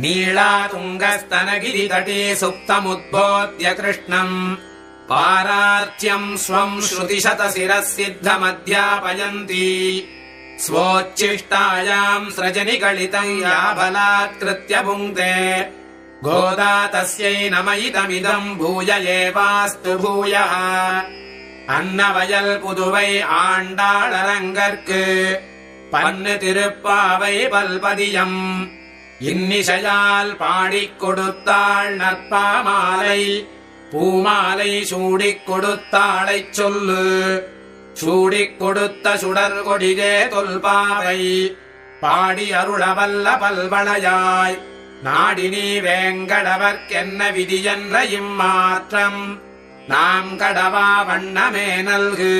नीलातुङ्गस्तनगिरितटे सुप्तमुद्बोध्य कृष्णम् पारार्च्यम् स्वम् श्रुतिशतशिरः सिद्धमध्यापयन्ती स्वोच्छिष्टायाम् स्रजनिगलितम् या बलात्कृत्य भुङ्क्ते गोदा तस्यै नम इदमिदम् भूय एवास्तु भूयः अन्नवयल पुदुवै आण्डाळरङ्गर्क्कु पन्नु तिरुप्पाவை பல்பதியம் இன்னிசையால் பாடிக் கொடுத்தாள் நற்பாமாலை பூமாலை சூடிக் கொடுத்தாளைச் சொல்லு சூடிக் கொடுத்த சுடர் கொடிதே தொல்பாவை பாடி அருளவல்ல பல்வளையாய் நாடினி வேங்கடவர்க்கென்ன விதியென்ற இம்மாற்றம் நாம் கடவா வண்ணமே நல்கு.